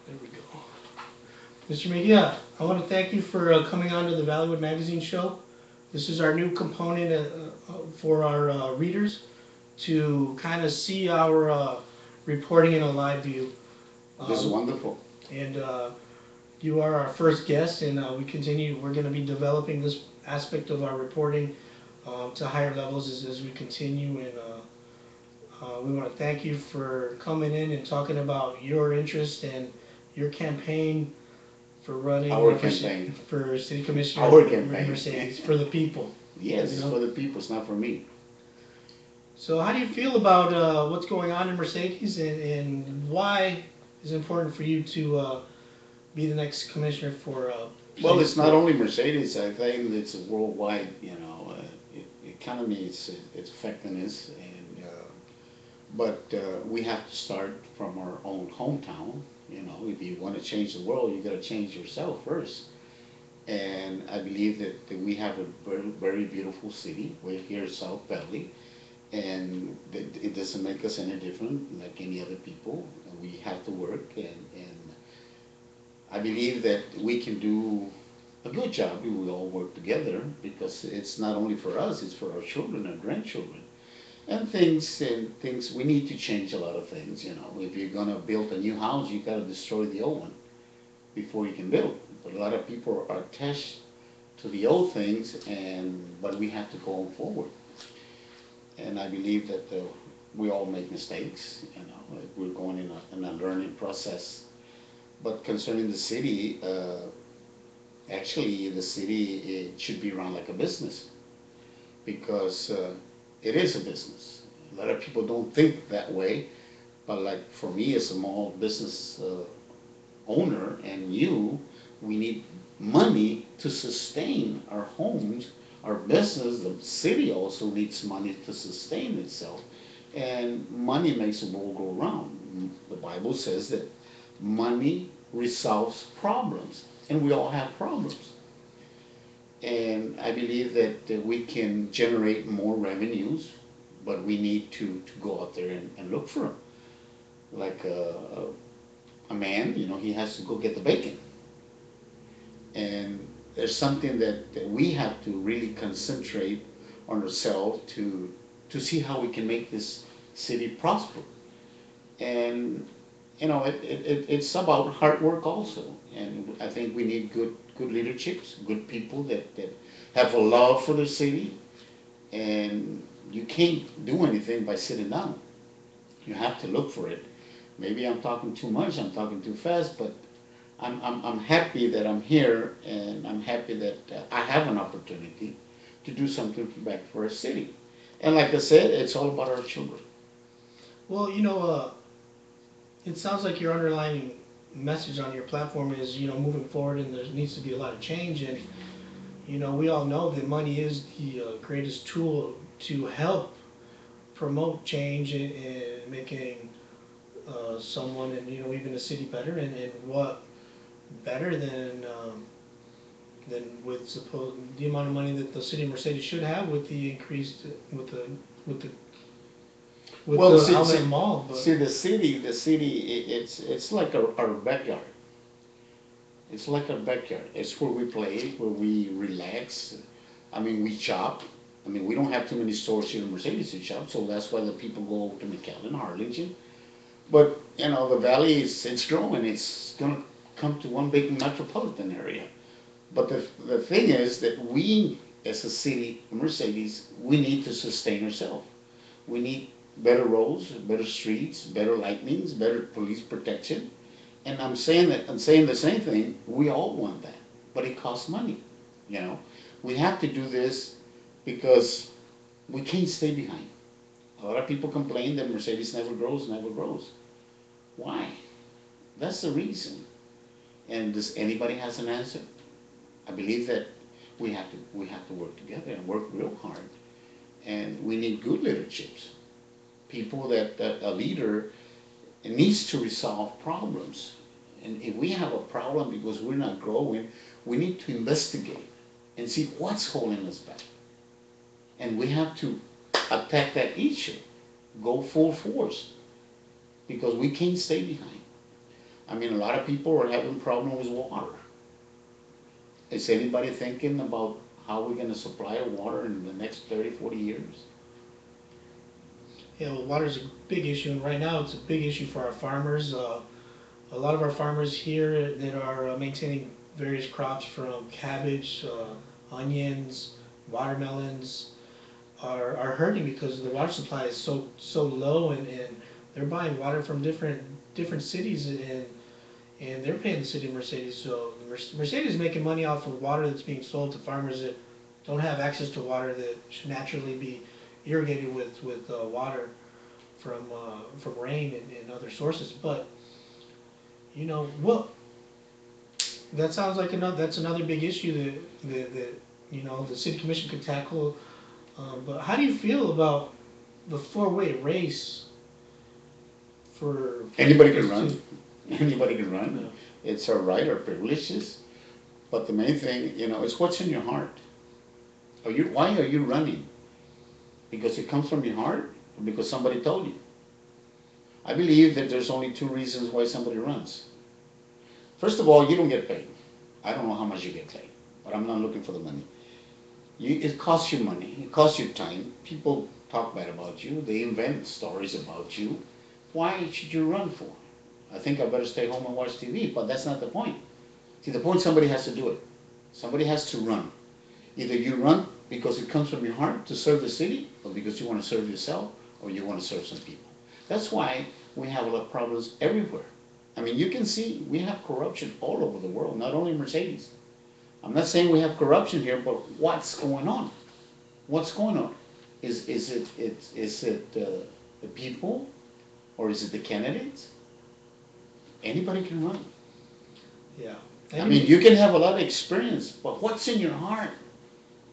There we go. Mr. Mejia, I want to thank you for coming on to the Valleywood Magazine show. This is our new component for our readers to kind of see our reporting in a live view. This is Um, wonderful. and You are our first guest, and we're going to be developing this aspect of our reporting to higher levels as we continue. And we want to thank you for coming in and talking about your interest and your campaign for running Our campaign. for city commissioner Our in campaign. Mercedes for the people. Yes, You it's know. for the people. It's not for me. So how do you feel about what's going on in Mercedes, and why is it important for you to be the next commissioner for Well, it's police? not only Mercedes. I think it's a worldwide. Economy. It's affecting us, and but we have to start from our own hometown. If you want to change the world, you got to change yourself first. And I believe that we have a very, very beautiful city. We're here in South Valley, and it doesn't make us any different like any other people. We have to work, and I believe that we can do a good job if we all work together, because it's not only for us, it's for our children and grandchildren. And things we need to change a lot of things. If you're gonna build a new house, you gotta destroy the old one before you can build. But a lot of people are attached to the old things, but we have to go forward. And I believe that we all make mistakes. We're going in a learning process. But concerning the city, actually, the city, it should be run like a business, because it is a business. A lot of people don't think that way, but like for me, as a small business owner, and we need money to sustain our homes, our business. The city also needs money to sustain itself, and money makes the world go round. The Bible says that money resolves problems, and we all have problems. And I believe that we can generate more revenues, but we need to go out there and look for them. Like a man, he has to go get the bacon. And there's something that we have to really concentrate on ourselves to see how we can make this city prosper. And it's about hard work also. And I think we need good leaderships, good people that have a love for the city. And you can't do anything by sitting down. You have to look for it. Maybe I'm talking too much, I'm talking too fast, but I'm happy that I'm here, and I'm happy that I have an opportunity to do something back for our city. And like I said, it's all about our children. Well, it sounds like your underlying message on your platform is moving forward, and there needs to be a lot of change. And we all know that money is the greatest tool to help promote change and making someone and even the city better. And what better than with suppose the amount of money that the city of Mercedes should have with the increased with the with Well, the see, outlet see, mall. But see the city, it's like our backyard. It's like our backyard. It's where we play, where we relax. I mean, we shop. I mean, we don't have too many stores here in Mercedes to shop, so that's why the people go to McAllen, Harlingen. But the valley is it's growing. It's gonna come to one big metropolitan area. But the thing is that we, as a city, Mercedes, we need to sustain ourselves. We need better roads, better streets, better lightnings, better police protection. And I'm saying the same thing. We all want that, but it costs money. You know, we have to do this because we can't stay behind. A lot of people complain that Mercedes never grows, never grows. Why? That's the reason. And does anybody has an answer? I believe that we have to work together and work real hard. And we need good leaderships. People that a leader needs to resolve problems. And if we have a problem because we're not growing, we need to investigate and see what's holding us back. And we have to attack that issue, go full force, because we can't stay behind. I mean, a lot of people are having problems with water. Is anybody thinking about how we're going to supply water in the next 30, 40 years? Yeah, well, water's a big issue, and right now it's a big issue for our farmers. A lot of our farmers here that are maintaining various crops from cabbage, onions, watermelons are hurting because the water supply is so low, and they're buying water from different cities, and they're paying the city of Mercedes. So Mercedes is making money off of water that's being sold to farmers that don't have access to water that should naturally be irrigated with water from rain and other sources. But what that sounds like that's another big issue that the city commission could tackle. But how do you feel about the four-way race for Anybody can us run. to? Anybody can run. No. It's our right, our privileges. But the main thing, is what's in your heart. Why are you running? Because it comes from your heart, or because somebody told you? I believe that there's only two reasons why somebody runs. First of all, you don't get paid. I don't know how much you get paid, but I'm not looking for the money. It costs you money. It costs you time. People talk bad about you. They invent stories about you. Why should you run for? I think I better stay home and watch TV, but that's not the point. See, the point, somebody has to do it. Somebody has to run. Either you run because it comes from your heart to serve the city, or because you want to serve yourself, or you want to serve some people. That's why we have a lot of problems everywhere. I mean, you can see we have corruption all over the world, not only Mercedes. I'm not saying we have corruption here, but what's going on? What's going on? Is it the people, or is it the candidates? Anybody can run. Yeah. I mean, you can have a lot of experience, but what's in your heart?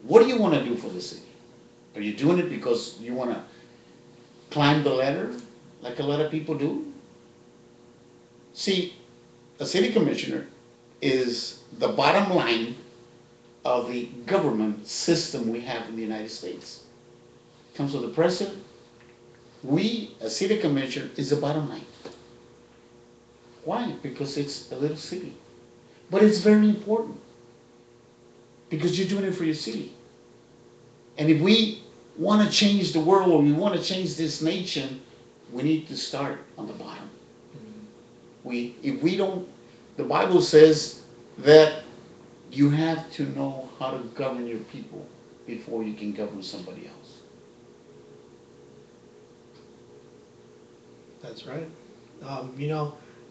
What do you want to do for the city? Are you doing it because you want to climb the ladder like a lot of people do? See, a city commissioner is the bottom line of the government system we have in the United States. It comes with the president. We, a city commissioner, is the bottom line. Why? Because it's a little city. But it's very important because you're doing it for your city. And if we want to change the world, or we want to change this nation, we need to start on the bottom. If we don't, the Bible says that you have to know how to govern your people before you can govern somebody else. That's right.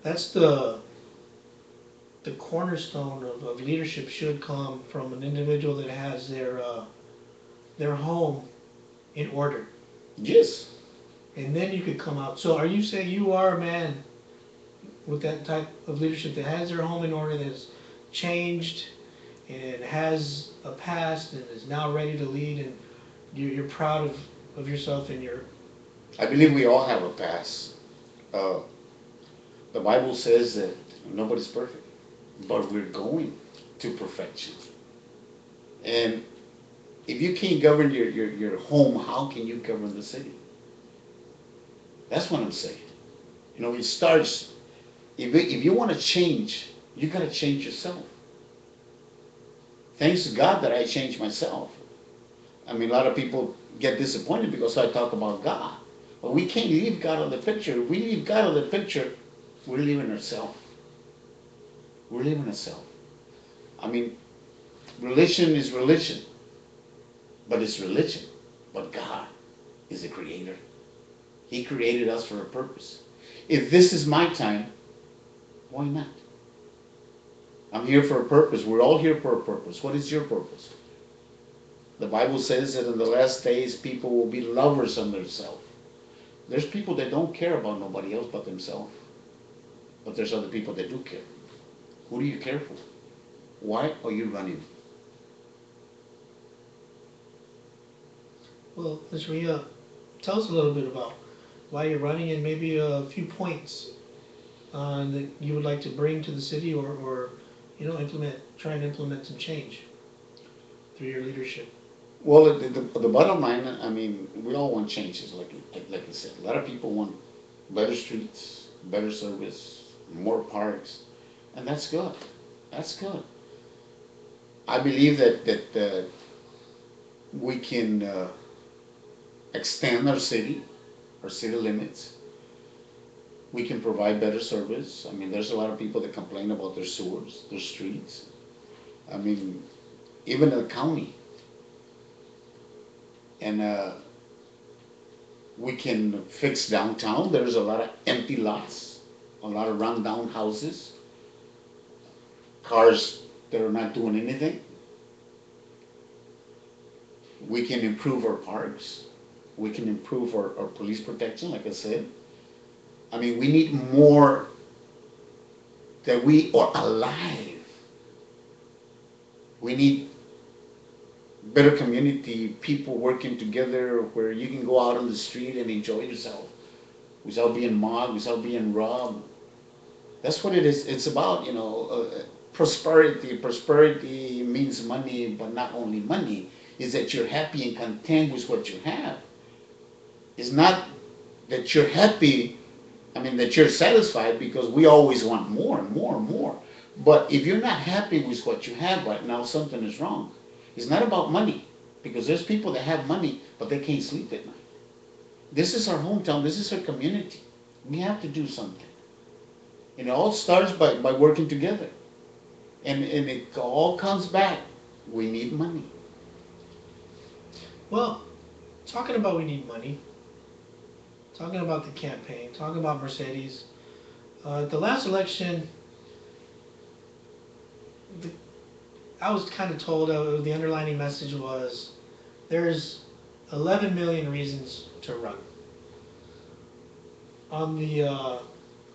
That's the cornerstone of leadership should come from an individual that has their home in order, Yes. and then you could come out. So, are you saying you are a man with that type of leadership that has their home in order, that has changed and has a past and is now ready to lead, and you're proud of yourself and your. I believe we all have a past. Uh, the Bible says that nobody's perfect, but we're going to perfection. And if you can't govern your home, how can you govern the city? That's what I'm saying. It starts, if you want to change, you got to change yourself. Thanks to God that I changed myself. I mean, a lot of people get disappointed because I talk about God. But we can't leave God out of the picture. If we leave God out of the picture, we're leaving ourselves. We're leaving ourselves. I mean, religion is religion, but it's religion. But God is the creator. He created us for a purpose. If this is my time, why not? I'm here for a purpose. We're all here for a purpose. What is your purpose? The Bible says that in the last days, people will be lovers of themselves. There's people that don't care about nobody else but themselves. But there's other people that do care. Who do you care for? Why are you running? Well, Mr. Mia, tell us a little bit about why you're running, and maybe a few points that you would like to bring to the city, or try and implement some change through your leadership. Well, the bottom line, I mean, we all want changes, like I said. A lot of people want better streets, better service, more parks, and that's good. That's good. I believe that we can extend our city limits. We can provide better service. I mean, there's a lot of people that complain about their sewers, their streets. I mean, even the county, and we can fix downtown. There's a lot of empty lots, a lot of rundown houses, cars that are not doing anything. We can improve our parks. We can improve our police protection, like I said. I mean, we need more that we are alive. We need better community, people working together where you can go out on the street and enjoy yourself without being mobbed, without being robbed. That's what it is. It's about, prosperity. Prosperity means money, but not only money. Is that you're happy and content with what you have. It's not that you're happy, I mean, that you're satisfied, because we always want more and more and more. But if you're not happy with what you have right now, something is wrong. It's not about money, because there's people that have money, but they can't sleep at night. This is our hometown. This is our community. We have to do something. And it all starts by working together. And it all comes back. We need money. Well, talking about we need money, talking about the campaign, talking about Mercedes. At the last election, the, I was kind of told the underlining message was there's 11 million reasons to run. On the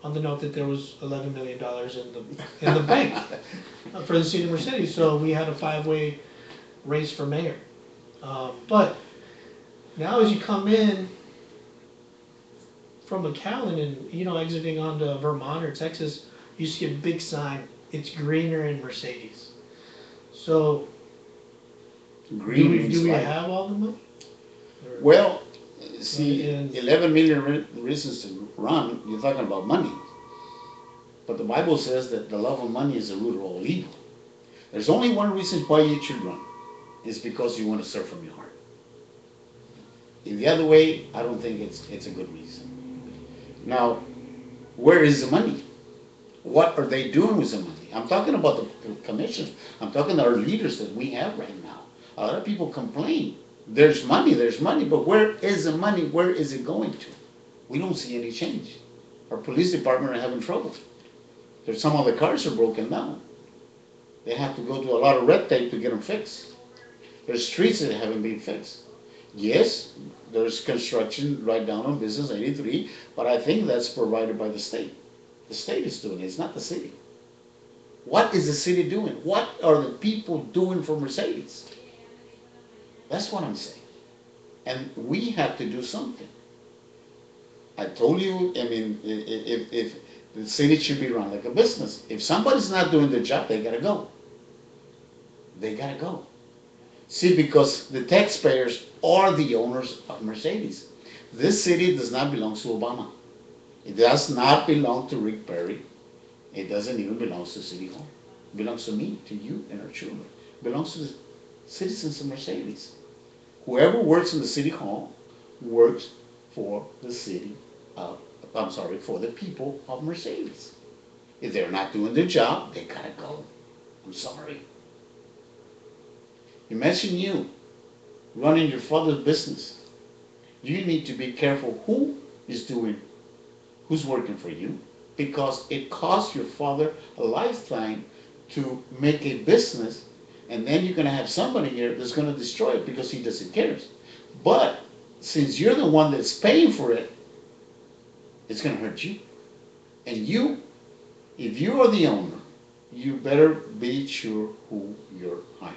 note that there was $11 million in the bank for the city of Mercedes, so we had a 5-way race for mayor. But now as you come in from McAllen and exiting onto Vermont or Texas, you see a big sign. It's greener in Mercedes. So Green do we life. have all the money? Well, see, And 11 million reasons to run, you're talking about money. But the Bible says that the love of money is the root of all evil. There's only one reason why you should run. It's because you want to serve from your heart. In the other way, I don't think it's a good reason. Now, where is the money? What are they doing with the money? I'm talking about the commissions. I'm talking about our leaders that we have right now. A lot of people complain. There's money, but where is the money? Where is it going to? We don't see any change. Our police department are having trouble. There's some of the cars are broken down. They have to go through a lot of red tape to get them fixed. There's streets that haven't been fixed. Yes, there's construction right down on Business 83, but I think that's provided by the state. The state is doing it, it's not the city. What is the city doing? What are the people doing for Mercedes? That's what I'm saying. And we have to do something. I told you, I mean, if the city should be run like a business. If somebody's not doing their job, they gotta go. They gotta go. See, because the taxpayers are the owners of Mercedes. This city does not belong to Obama. It does not belong to Rick Perry. It doesn't even belong to City Hall. It belongs to me, to you, and our children. It belongs to the citizens of Mercedes. Whoever works in the City Hall works for the city of, I'm sorry, for the people of Mercedes. If they're not doing their job, they gotta go. I'm sorry. Imagine you running your father's business. You need to be careful who's working for you, because it costs your father a lifetime to make a business, and then you're gonna have somebody here that's gonna destroy it because he doesn't care. But since you're the one that's paying for it, it's gonna hurt you. And you, if you are the owner, you better be sure who you're hiring.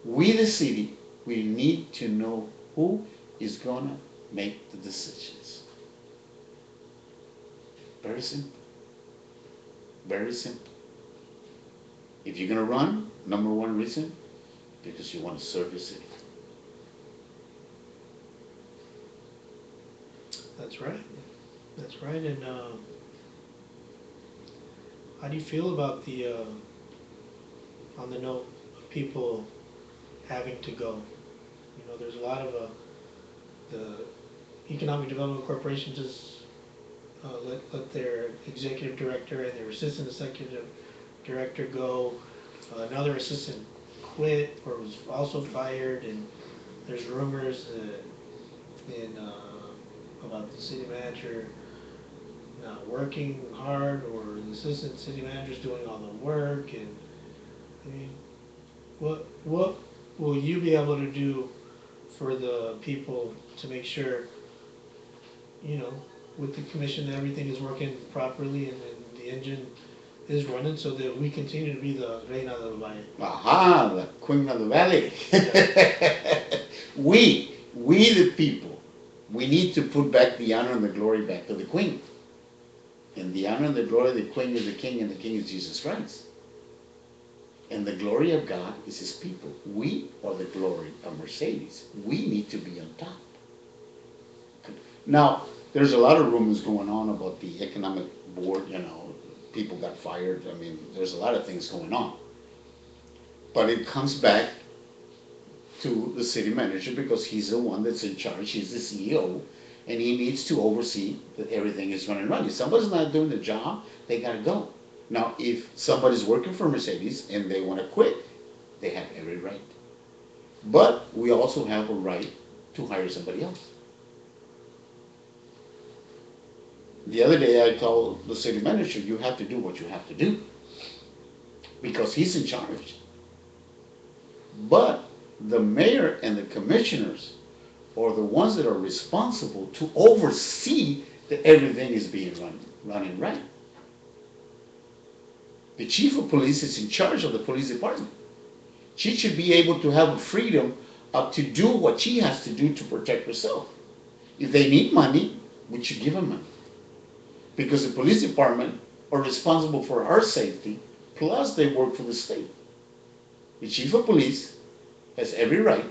We, the city, we need to know who is gonna make the decisions. Very simple. Very simple. If you're gonna run, number one reason, because you want to serve your city. that's right. That's right. And How do you feel about on the note of people having to go? You know, there's a lot of, the Economic Development Corporation just let their executive director and their assistant executive director go. Another assistant quit or was also fired, and there's rumors about the city manager not working hard, or the assistant city manager's doing all the work. And I mean, what will you be able to do for the people to make sure, you know, with the commission that everything is working properly, and the engine is running, so that we continue to be the reina del valle? Aha, the queen of the valley. We the people, we need to put back the honor and the glory back to the queen. And the honor and the glory of the queen is the king, and the king is Jesus Christ. And the glory of God is his people. We are the glory of Mercedes. We need to be on top. Now, there's a lot of rumors going on about the economic board, you know, people got fired. I mean, there's a lot of things going on. But it comes back to the city manager, because he's the one that's in charge, he's the CEO, and he needs to oversee that everything is running right. If somebody's not doing the job, they gotta go. Now, if somebody's working for Mercedes and they wanna quit, they have every right. But we also have a right to hire somebody else. The other day I told the city manager, you have to do what you have to do, because he's in charge. But the mayor and the commissioners are the ones that are responsible to oversee that everything is being running right. The chief of police is in charge of the police department. She should be able to have freedom to do what she has to do to protect herself. If they need money, we should give them money. Because the police department are responsible for our safety, plus they work for the state. The chief of police has every right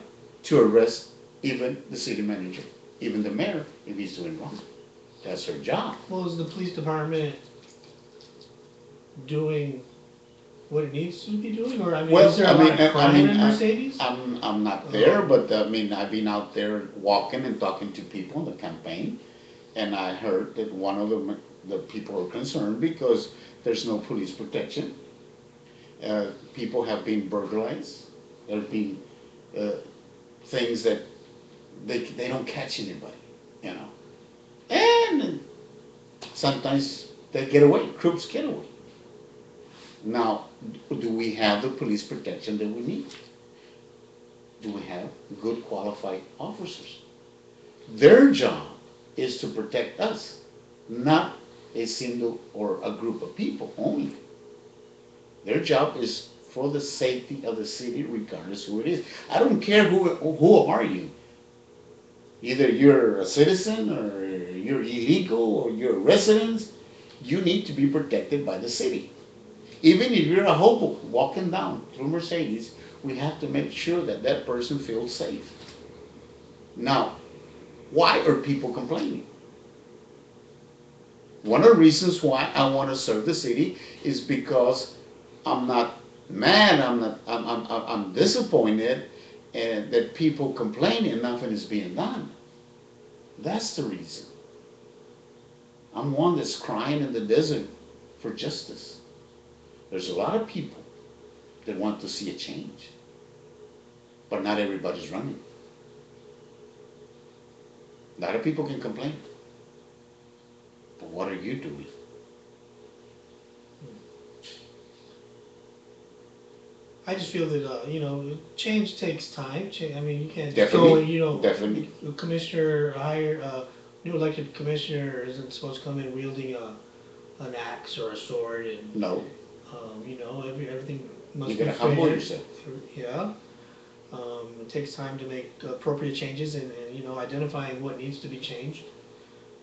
to arrest even the city manager, even the mayor, if he's doing wrong. That's her job. Well, is the police department doing what it needs to be doing, or I mean, Well, is there a lot of crime in Mercedes? I'm not there, but I mean, I've been out there walking and talking to people in the campaign, and I heard that one of the people are concerned because there's no police protection. People have been burglarized. There's been things that they don't catch anybody, you know. And sometimes they get away, crooks get away. Now, do we have the police protection that we need? Do we have good qualified officers? Their job is to protect us, not a single or a group of people only. Their job is for the safety of the city, regardless who it is. I don't care who are you. Either you're a citizen, or you're illegal, or you're a resident. You need to be protected by the city. Even if you're a hobo walking down through Mercedes, we have to make sure that that person feels safe. Now, why are people complaining? One of the reasons why I want to serve the city is because I'm not mad, I'm disappointed, and that people complain and nothing is being done. That's the reason. I'm one that's crying in the desert for justice. There's a lot of people that want to see a change, but not everybody's running. A lot of people can complain, but what are you doing? I just feel that, you know, change takes time. I mean, you can't just Definitely, go and, you know, definitely. a commissioner, new elected commissioner isn't supposed to come in wielding an axe or a sword, and No, you know, everything must you be gotta humble fair. yourself. Yeah. It takes time to make appropriate changes, and you know, identifying what needs to be changed.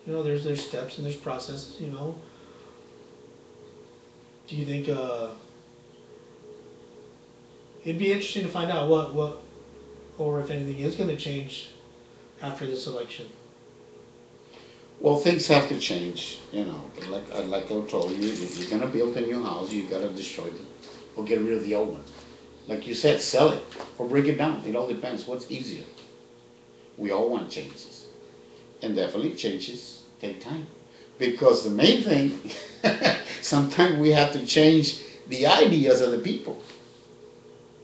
You know, there's steps and there's processes. You know, do you think it'd be interesting to find out what or if anything is going to change after this election? Well, things have to change, you know. Like I told you, if you're gonna build a new house, you gotta destroy it or get rid of the old one. Like you said, sell it or break it down. It all depends. What's easier? We all want changes, and definitely changes take time. Because the main thing, sometimes we have to change the ideas of the people.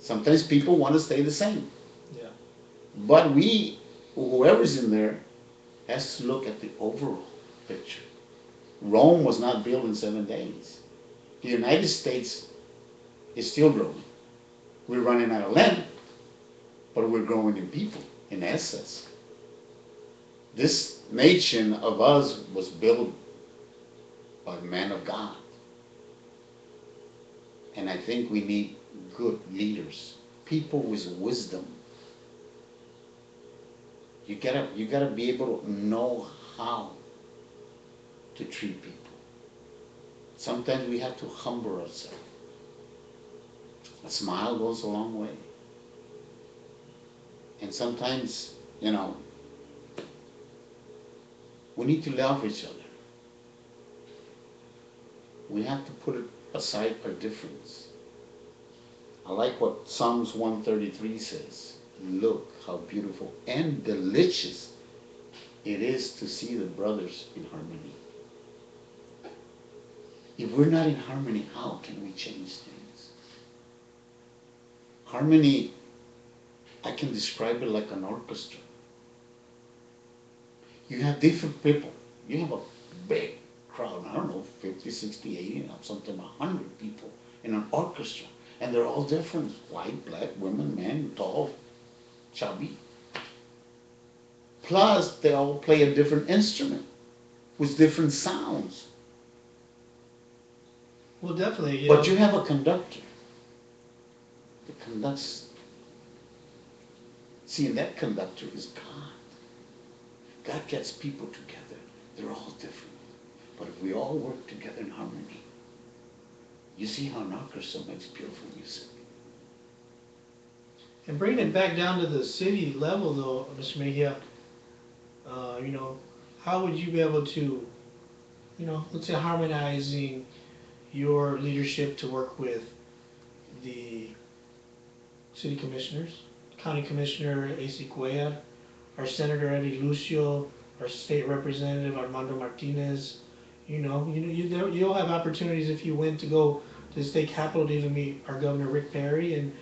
Sometimes people want to stay the same, Yeah. but we, whoever's in there, has to look at the overall picture. Rome was not built in 7 days. The United States is still growing. We're running out of land, but we're growing in people, in essence. This nation of us was built by men of God. And I think we need good leaders, people with wisdom. You gotta be able to know how to treat people. Sometimes we have to humble ourselves. A smile goes a long way. And sometimes, you know, we need to love each other. We have to put aside our difference. I like what Psalms 133 says. Look how beautiful and delicious it is to see the brothers in harmony. If we're not in harmony, how can we change things? Harmony, I can describe it like an orchestra. You have different people. You have a big crowd, I don't know, 50, 60, 80, sometimes 100 people in an orchestra. And they're all different, white, black, women, men, tall, chubby. Plus, they all play a different instrument with different sounds. Well, definitely, But you have a conductor that conducts. See, and that conductor is God. God gets people together. They're all different. But if we all work together in harmony, you see how an orchestra makes beautiful music. and bringing it back down to the city level, though, Mr. Mejia, you know, how would you be able to, you know, let's say harmonizing your leadership to work with the city commissioners, county commissioner AC Cuellar, our senator Eddie Lucio, our state representative Armando Martinez. You'll have opportunities if you win to go to the state capitol to even meet our governor Rick Perry and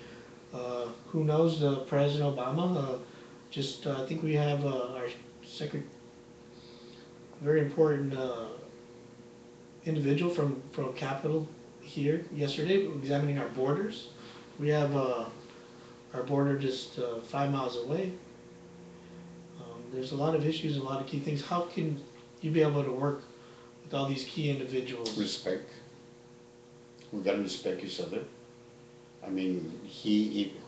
who knows, President Obama. I think we have our secret, very important individual from Capitol here yesterday examining our borders. We have our border just 5 miles away. There's a lot of issues, a lot of key things. How can you be able to work with all these key individuals? Respect. We gotta respect each other. I mean,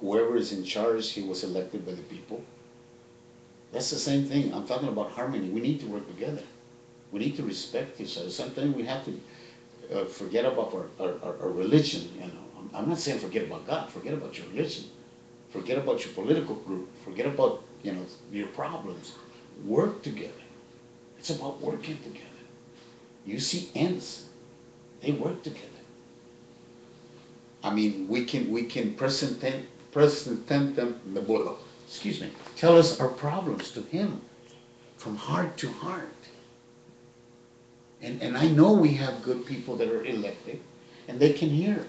whoever is in charge, he was elected by the people. That's the same thing. I'm talking about harmony. We need to work together. We need to respect each other. Sometimes we have to forget about our religion. You know, I'm not saying forget about God. Forget about your religion. Forget about your political group. Forget about your problems. Work together. It's about working together. You see ants, they work together. I mean, we can present them the bolo. Excuse me. Tell us our problems to him from heart to heart. And I know we have good people that are elected, and they can hear.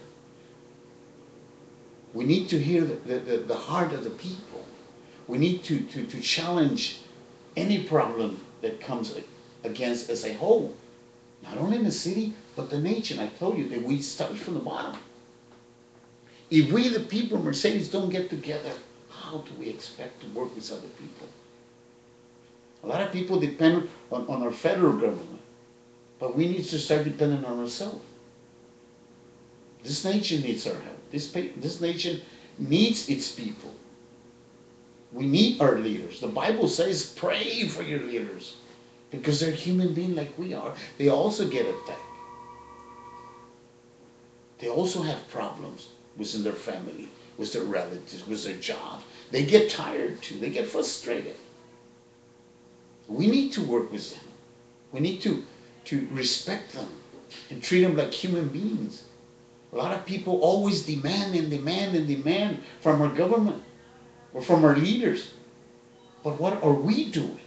We need to hear the heart of the people. We need to challenge any problem that comes against as a whole. Not only in the city, but the nation. I told you that we start from the bottom. If we, the people of Mercedes, don't get together, how do we expect to work with other people? A lot of people depend on our federal government, but we need to start depending on ourselves. This nation needs our help. This nation needs its people. We need our leaders. The Bible says, pray for your leaders, because they're human beings like we are. They also get attacked. They also have problems within their family, with their relatives, with their job. They get tired too. They get frustrated. We need to work with them. We need to respect them and treat them like human beings. A lot of people always demand and demand and demand from our government or from our leaders. But what are we doing?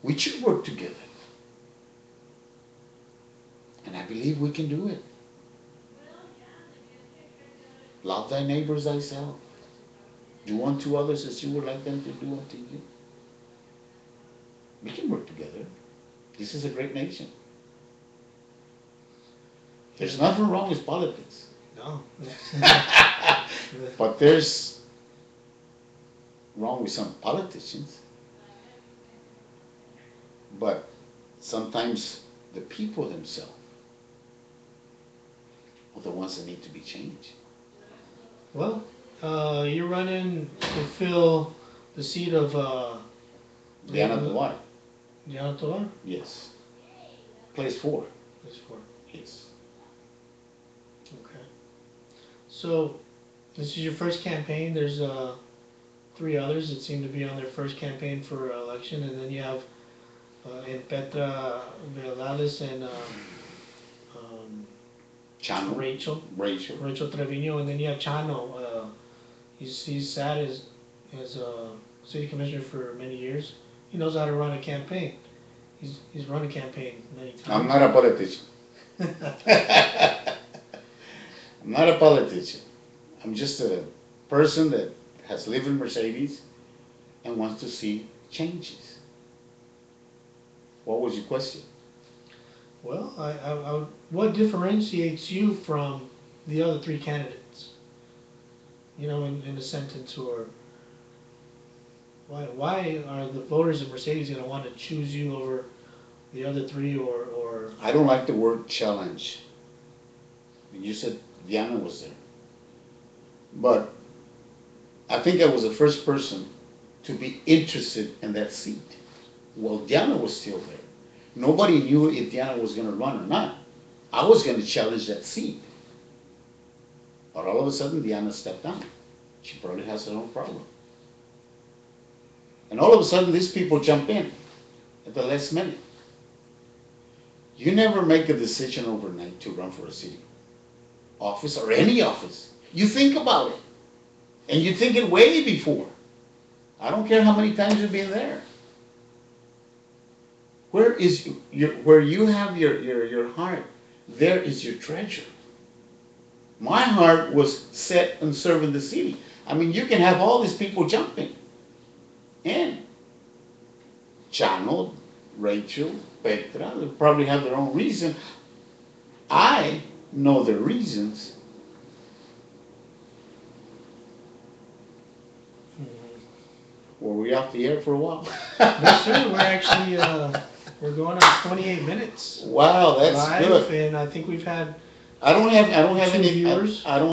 We should work together. And I believe we can do it. Love thy neighbors thyself. Do unto others as you would like them to do unto you. We can work together. This is a great nation. There's nothing wrong with politics. No. But there's wrong with some politicians. But sometimes the people themselves are the ones that need to be changed. Well, you're running to fill the seat of Diana Tovar. Diana Tovar? Yes. Place 4. Place 4. Yes. Okay. So, this is your first campaign. There's 3 others that seem to be on their first campaign for election, and then you have Petra Velales and Chano. Rachel Trevino, and then you have Chano. He's sat as a city commissioner for many years. He knows how to run a campaign. He's run a campaign many times. I'm not a politician. I'm not a politician. I'm just a person that has lived in Mercedes and wants to see changes. What was your question? Well, what differentiates you from the other 3 candidates? You know, in a sentence, or why are the voters of Mercedes going to want to choose you over the other 3, or? I don't like the word challenge. You said Diana was there. But I think I was the first person to be interested in that seat. Well, Diana was still there. Nobody knew if Diana was going to run or not. I was going to challenge that seat. But all of a sudden, Diana stepped down. She probably has her own problem. And all of a sudden, these people jump in at the last minute. You never make a decision overnight to run for a city office or any office. You think about it. And you think it way before. I don't care how many times you've been there. Where you have your heart, there is your treasure. My heart was set on serving the city. I mean, you can have all these people jumping in. Chano, Rachel, Petra, they probably have their own reason. I know their reasons. Were we off the air for a while? No, sir. We're actually we're going on 28 minutes. Wow, that's live, good. And I think we've had I don't have 2 any viewers. I don't